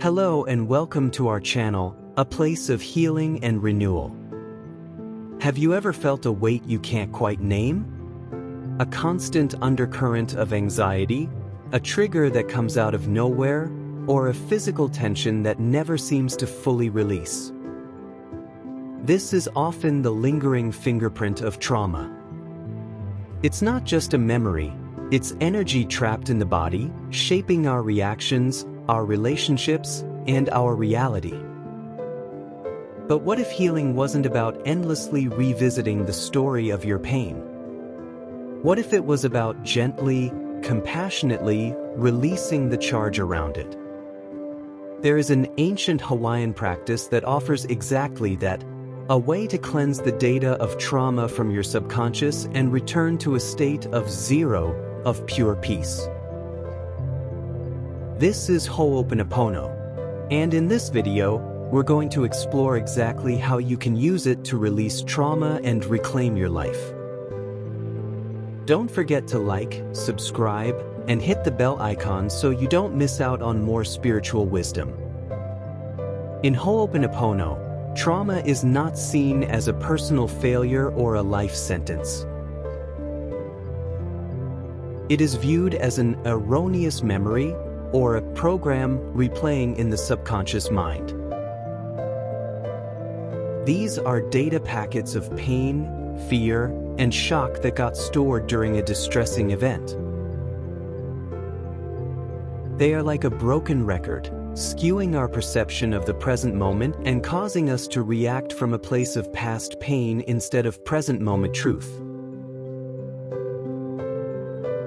Hello and welcome to our channel, a place of healing and renewal. Have you ever felt a weight you can't quite name? A constant undercurrent of anxiety, a trigger that comes out of nowhere, or a physical tension that never seems to fully release? This is often the lingering fingerprint of trauma. It's not just a memory, it's energy trapped in the body, shaping our reactions, our relationships, and our reality. But what if healing wasn't about endlessly revisiting the story of your pain? What if it was about gently, compassionately releasing the charge around it? There is an ancient Hawaiian practice that offers exactly that, a way to cleanse the data of trauma from your subconscious and return to a state of zero of pure peace. This is Ho'oponopono, and in this video, we're going to explore exactly how you can use it to release trauma and reclaim your life. Don't forget to like, subscribe, and hit the bell icon so you don't miss out on more spiritual wisdom. In Ho'oponopono, trauma is not seen as a personal failure or a life sentence. It is viewed as an erroneous memory or a program replaying in the subconscious mind. These are data packets of pain, fear, and shock that got stored during a distressing event. They are like a broken record, skewing our perception of the present moment and causing us to react from a place of past pain instead of present moment truth.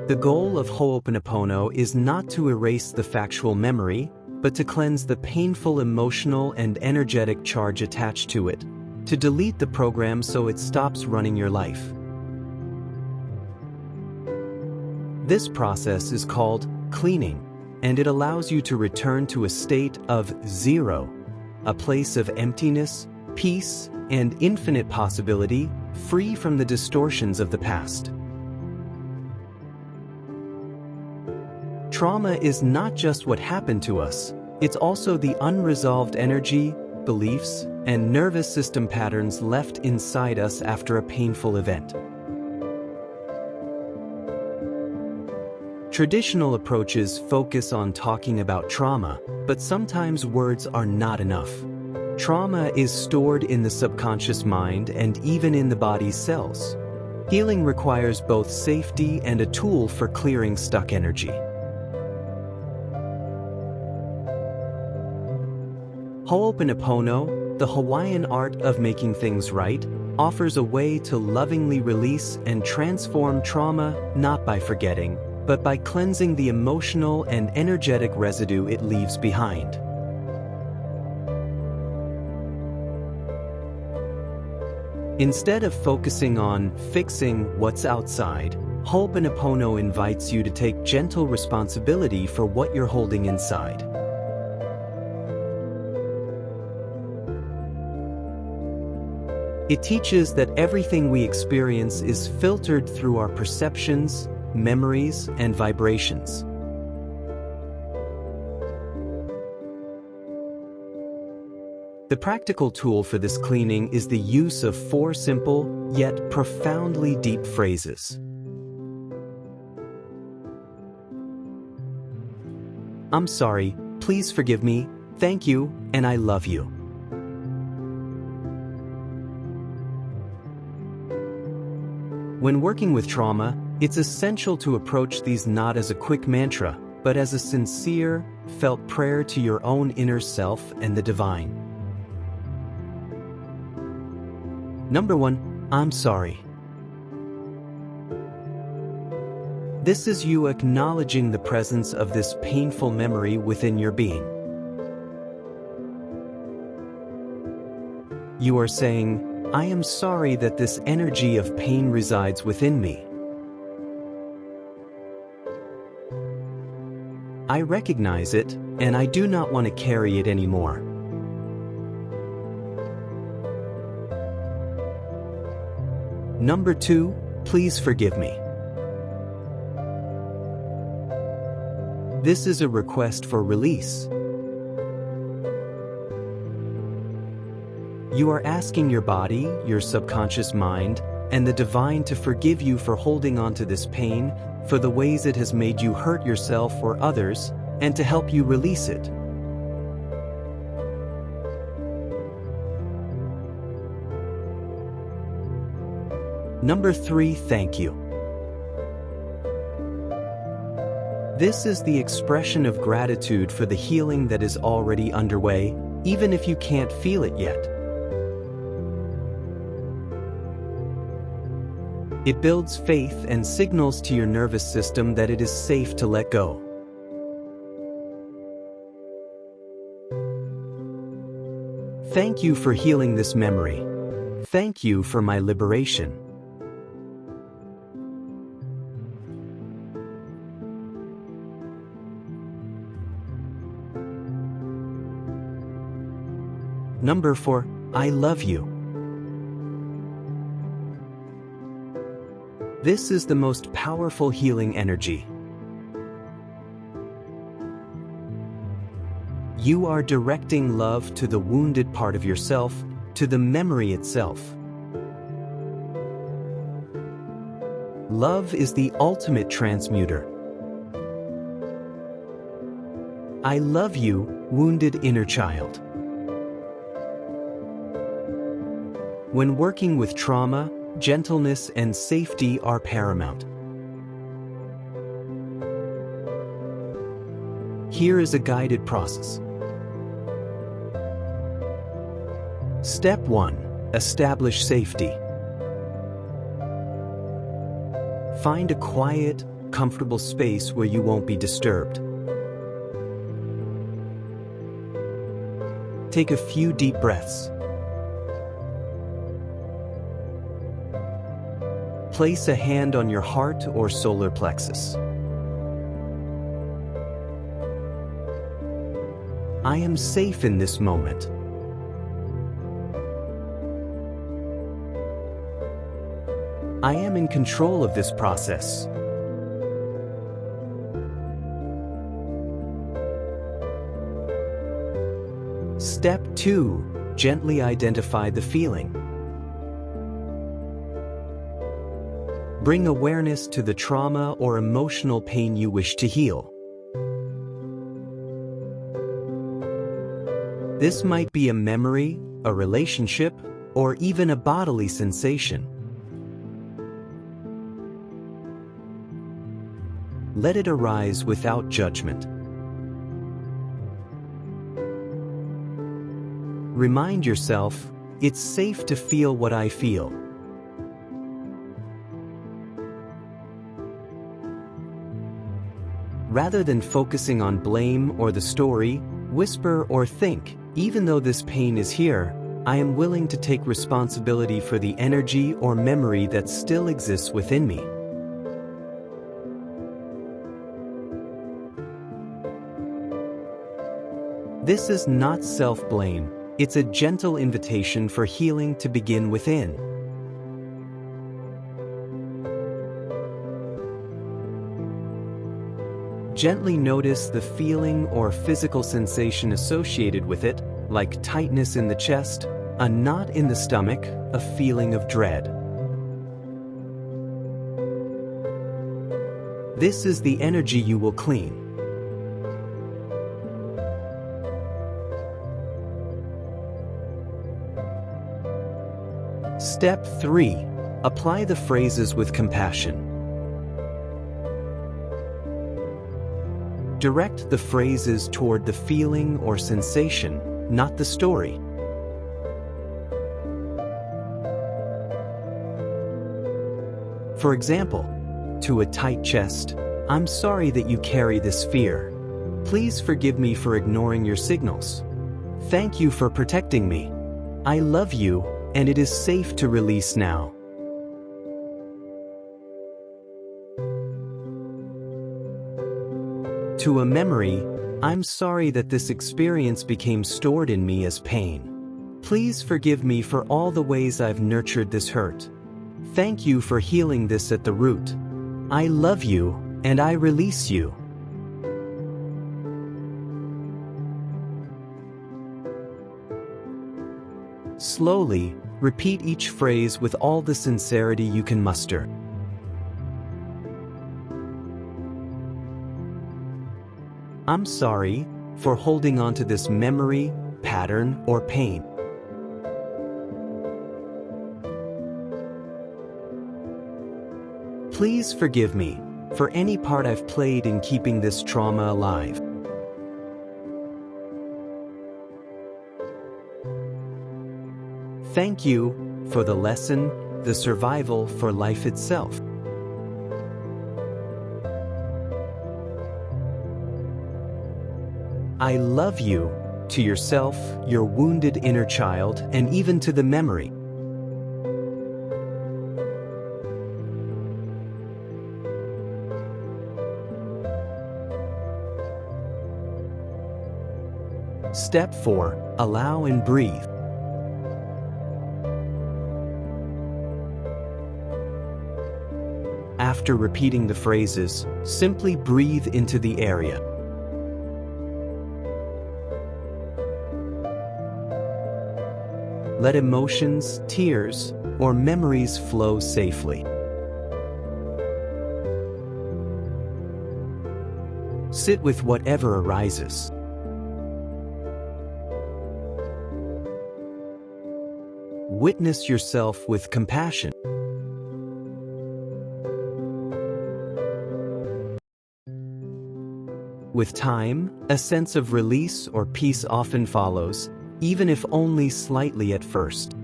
The goal of Ho'oponopono is not to erase the factual memory, but to cleanse the painful emotional and energetic charge attached to it, to delete the program so it stops running your life. This process is called cleaning, and it allows you to return to a state of zero, a place of emptiness, peace, and infinite possibility, free from the distortions of the past. Trauma is not just what happened to us, it's also the unresolved energy, beliefs, and nervous system patterns left inside us after a painful event. Traditional approaches focus on talking about trauma, but sometimes words are not enough. Trauma is stored in the subconscious mind and even in the body's cells. Healing requires both safety and a tool for clearing stuck energy. Ho'oponopono, the Hawaiian art of making things right, offers a way to lovingly release and transform trauma not by forgetting, but by cleansing the emotional and energetic residue it leaves behind. Instead of focusing on fixing what's outside, Ho'oponopono invites you to take gentle responsibility for what you're holding inside. It teaches that everything we experience is filtered through our perceptions, memories, and vibrations. The practical tool for this cleaning is the use of 4 simple, yet profoundly deep phrases. I'm sorry, please forgive me, thank you, and I love you. When working with trauma, it's essential to approach these not as a quick mantra, but as a sincere, felt prayer to your own inner self and the divine. Number 1, I'm sorry. This is you acknowledging the presence of this painful memory within your being. You are saying, I am sorry that this energy of pain resides within me. I recognize it, and I do not want to carry it anymore. Number 2, please forgive me. This is a request for release. You are asking your body, your subconscious mind, and the divine to forgive you for holding on to this pain, for the ways it has made you hurt yourself or others, and to help you release it. Number 3, thank you. This is the expression of gratitude for the healing that is already underway, even if you can't feel it yet. It builds faith and signals to your nervous system that it is safe to let go. Thank you for healing this memory. Thank you for my liberation. Number 4, I love you. This is the most powerful healing energy. You are directing love to the wounded part of yourself, to the memory itself. Love is the ultimate transmuter. I love you, wounded inner child. When working with trauma, gentleness and safety are paramount. Here is a guided process. Step 1. Establish safety. Find a quiet, comfortable space where you won't be disturbed. Take a few deep breaths. Place a hand on your heart or solar plexus. I am safe in this moment. I am in control of this process. Step 2. Gently identify the feeling. Bring awareness to the trauma or emotional pain you wish to heal. This might be a memory, a relationship, or even a bodily sensation. Let it arise without judgment. Remind yourself, it's safe to feel what I feel. Rather than focusing on blame or the story, whisper or think, even though this pain is here, I am willing to take responsibility for the energy or memory that still exists within me. This is not self-blame, it's a gentle invitation for healing to begin within. Gently notice the feeling or physical sensation associated with it, like tightness in the chest, a knot in the stomach, a feeling of dread. This is the energy you will clean. Step 3. Apply the phrases with compassion. Direct the phrases toward the feeling or sensation, not the story. For example, to a tight chest, I'm sorry that you carry this fear. Please forgive me for ignoring your signals. Thank you for protecting me. I love you, and it is safe to release now. To a memory, I'm sorry that this experience became stored in me as pain. Please forgive me for all the ways I've nurtured this hurt. Thank you for healing this at the root. I love you, and I release you. Slowly, repeat each phrase with all the sincerity you can muster. I'm sorry for holding on to this memory, pattern, or pain. Please forgive me for any part I've played in keeping this trauma alive. Thank you for the lesson, the survival for life itself. I love you, to yourself, your wounded inner child, and even to the memory. Step 4. Allow and breathe. After repeating the phrases, simply breathe into the area. Let emotions, tears, or memories flow safely. Sit with whatever arises. Witness yourself with compassion. With time, a sense of release or peace often follows, even if only slightly at first.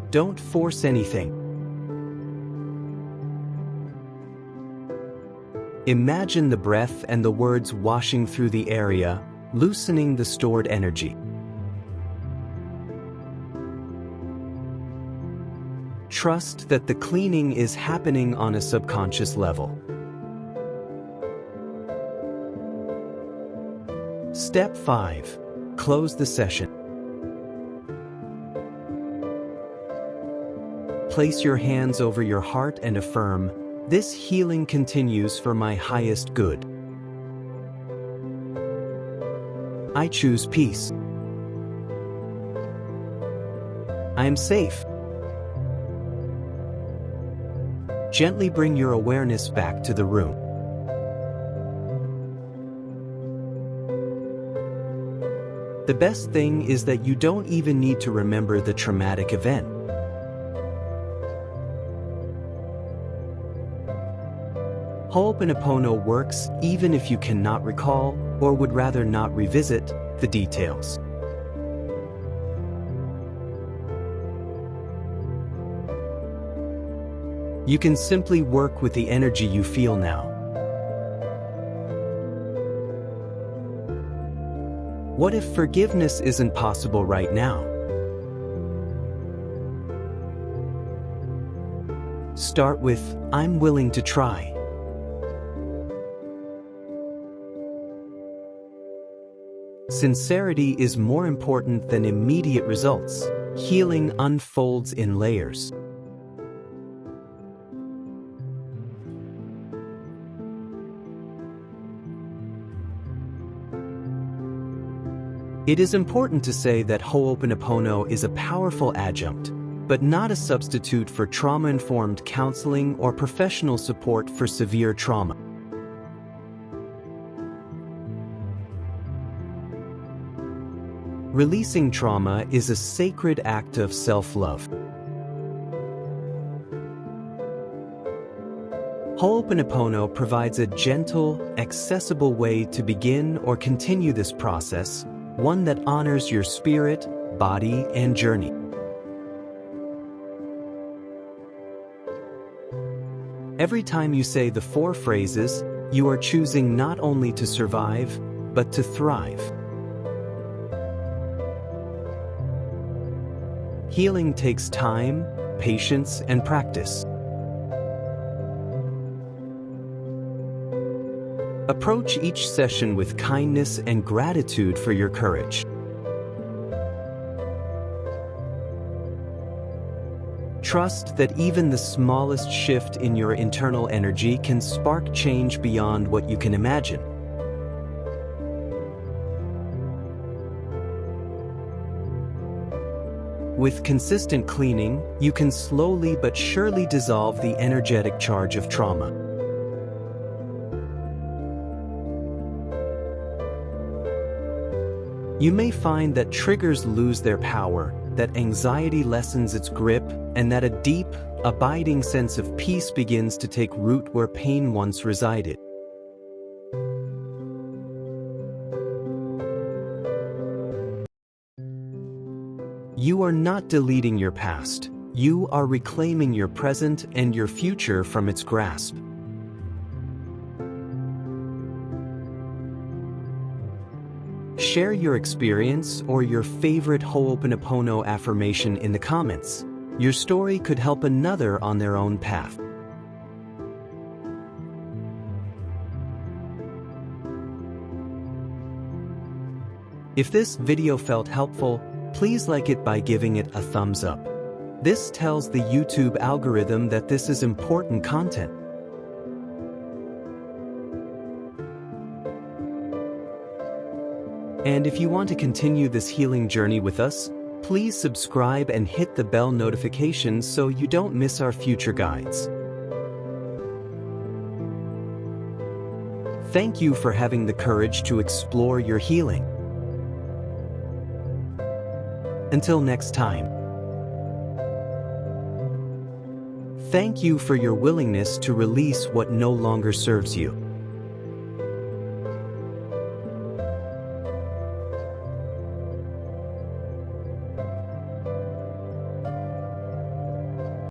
Don't force anything. Imagine the breath and the words washing through the area, loosening the stored energy. Trust that the cleaning is happening on a subconscious level. Step 5. Close the session. Place your hands over your heart and affirm, "This healing continues for my highest good. I choose peace. I am safe." Gently bring your awareness back to the room. The best thing is that you don't even need to remember the traumatic event. Ho'oponopono works even if you cannot recall or would rather not revisit the details. You can simply work with the energy you feel now. What if forgiveness isn't possible right now? Start with, "I'm willing to try." Sincerity is more important than immediate results. Healing unfolds in layers. It is important to say that Ho'oponopono is a powerful adjunct, but not a substitute for trauma-informed counseling or professional support for severe trauma. Releasing trauma is a sacred act of self-love. Ho'oponopono provides a gentle, accessible way to begin or continue this process, one that honors your spirit, body, and journey. Every time you say the 4 phrases, you are choosing not only to survive, but to thrive. Healing takes time, patience, and practice. Approach each session with kindness and gratitude for your courage. Trust that even the smallest shift in your internal energy can spark change beyond what you can imagine. With consistent cleaning, you can slowly but surely dissolve the energetic charge of trauma. You may find that triggers lose their power, that anxiety lessens its grip, and that a deep, abiding sense of peace begins to take root where pain once resided. You are not deleting your past. You are reclaiming your present and your future from its grasp. Share your experience or your favorite Ho'oponopono affirmation in the comments. Your story could help another on their own path. If this video felt helpful, please like it by giving it a thumbs up. This tells the YouTube algorithm that this is important content. And if you want to continue this healing journey with us, please subscribe and hit the bell notification so you don't miss our future guides. Thank you for having the courage to explore your healing. Until next time. Thank you for your willingness to release what no longer serves you.